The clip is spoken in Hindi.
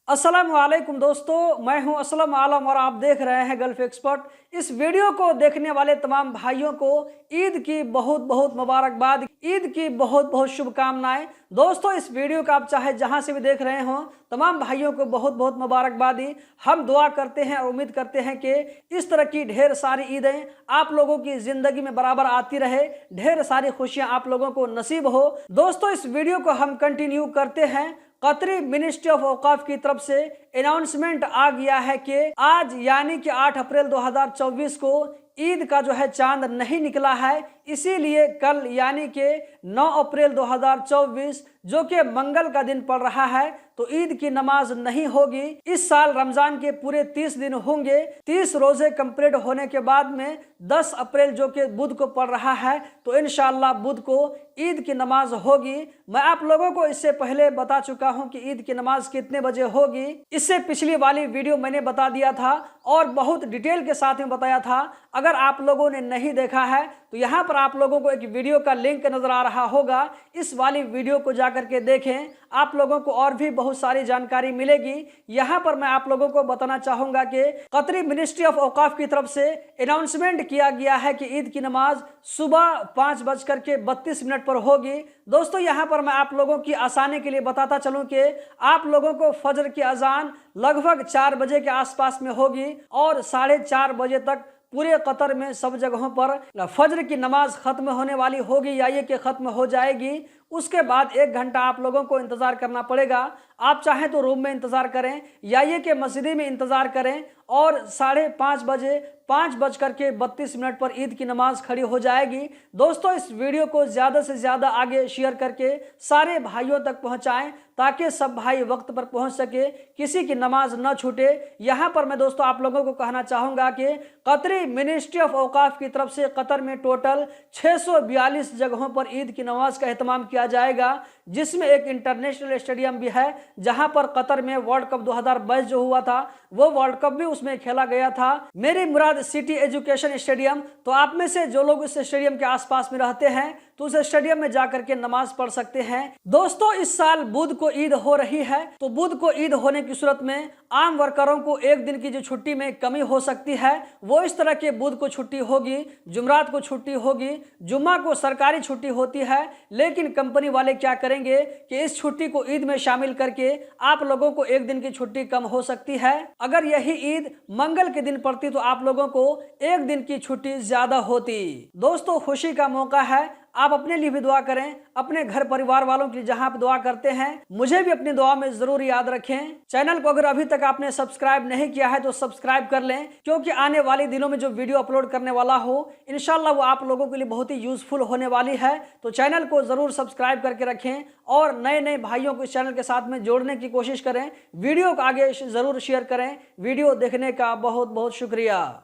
अस्सलाम वालेकुम दोस्तों, मैं हूं असलम आलम और आप देख रहे हैं गल्फ एक्सपर्ट। इस वीडियो को देखने वाले तमाम भाइयों को ईद की बहुत बहुत मुबारकबाद, ईद की बहुत बहुत शुभकामनाएं। दोस्तों, इस वीडियो का आप चाहे जहां से भी देख रहे हों, तमाम भाइयों को बहुत बहुत मुबारकबादी। हम दुआ करते हैं और उम्मीद करते हैं कि इस तरह की ढेर सारी ईदें आप लोगों की जिंदगी में बराबर आती रहे, ढेर सारी खुशियां आप लोगों को नसीब हो। दोस्तों, इस वीडियो को हम कंटिन्यू करते हैं। कतरी मिनिस्ट्री ऑफ औकाफ की तरफ से अनाउंसमेंट आ गया है कि आज यानी कि 8 अप्रैल 2024 को ईद का जो है चांद नहीं निकला है, इसीलिए कल यानी कि 9 अप्रैल 2024 जो कि मंगल का दिन पड़ रहा है, तो ईद की नमाज नहीं होगी। इस साल रमजान के पूरे 30 दिन होंगे। 30 रोजे कंप्लीट होने के बाद में 10 अप्रैल जो कि बुध को पड़ रहा है, तो इंशाअल्लाह बुध को ईद की नमाज होगी। मैं आप लोगों को इससे पहले बता चुका हूं कि ईद की नमाज कितने बजे होगी। इससे पिछली वाली वीडियो मैंने बता दिया था और बहुत डिटेल के साथ में बताया था। अगर आप लोगों ने नहीं देखा है तो यहाँ पर आप लोगों को एक वीडियो का लिंक नजर आ रहा होगा, इस वाली वीडियो को जाकर के देखें, आप लोगों को और भी बहुत सारी जानकारी मिलेगी। यहाँ पर मैं आप लोगों को बताना चाहूंगा कि कतरी मिनिस्ट्री ऑफ औकाफ की तरफ से अनाउंसमेंट किया गया है कि ईद की नमाज सुबह 5:32 पर होगी। दोस्तों, यहाँ पर मैं आप लोगों की आसानी के लिए बताता चलूं कि आप लोगों को फजर की अजान लगभग 4 बजे के आसपास में होगी और 4:30 बजे तक पूरे कतर में सब जगहों पर फजर की नमाज खत्म होने वाली होगी या ये कि खत्म हो जाएगी। उसके बाद 1 घंटा आप लोगों को इंतजार करना पड़ेगा। आप चाहें तो रूम में इंतजार करें या ये कि मस्जिद में इंतजार करें और 5:30 बजे 5:32 पर ईद की नमाज खड़ी हो जाएगी। दोस्तों, इस वीडियो को ज़्यादा से ज़्यादा आगे शेयर करके सारे भाइयों तक पहुंचाएं ताकि सब भाई वक्त पर पहुंच सके, किसी की नमाज न छूटे। यहाँ पर मैं दोस्तों आप लोगों को कहना चाहूँगा कि कतरी मिनिस्ट्री ऑफ औकाफ की तरफ से कतर में टोटल 642 जगहों पर ईद की नमाज का एहतमाम किया जाएगा, जिसमें एक इंटरनेशनल स्टेडियम भी है जहां पर कतर में वर्ल्ड कप 2022 जो हुआ था, वो वर्ल्ड कप भी उसमें खेला गया था। मेरी मुराद सिटी एजुकेशन स्टेडियम। तो आप में से जो लोग इस स्टेडियम के आसपास में रहते हैं तो उस स्टेडियम में जाकर के नमाज पढ़ सकते हैं। दोस्तों, इस साल बुध को ईद हो रही है, तो बुध को ईद होने की सूरत में आम वर्करों को एक दिन की जो छुट्टी में कमी हो सकती है, वो इस तरह के बुध को छुट्टी होगी, जुमरात को छुट्टी होगी, जुम्मा को सरकारी छुट्टी होती है। लेकिन कंपनी वाले क्या करेंगे कि इस छुट्टी को ईद में शामिल करके आप लोगों को एक दिन की छुट्टी कम हो सकती है। अगर यही ईद मंगल के दिन पड़ती तो आप लोगों को एक दिन की छुट्टी ज्यादा होती। दोस्तों, खुशी का मौका है, आप अपने लिए भी दुआ करें, अपने घर परिवार वालों के लिए जहां आप दुआ करते हैं, मुझे भी अपनी दुआ में जरूर याद रखें। चैनल को अगर अभी तक आपने सब्सक्राइब नहीं किया है तो सब्सक्राइब कर लें, क्योंकि आने वाले दिनों में जो वीडियो अपलोड करने वाला हो इंशाल्लाह वो आप लोगों के लिए बहुत ही यूजफुल होने वाली है। तो चैनल को जरूर सब्सक्राइब करके रखें और नए नए भाइयों को इस चैनल के साथ में जोड़ने की कोशिश करें। वीडियो को आगे जरूर शेयर करें। वीडियो देखने का बहुत बहुत शुक्रिया।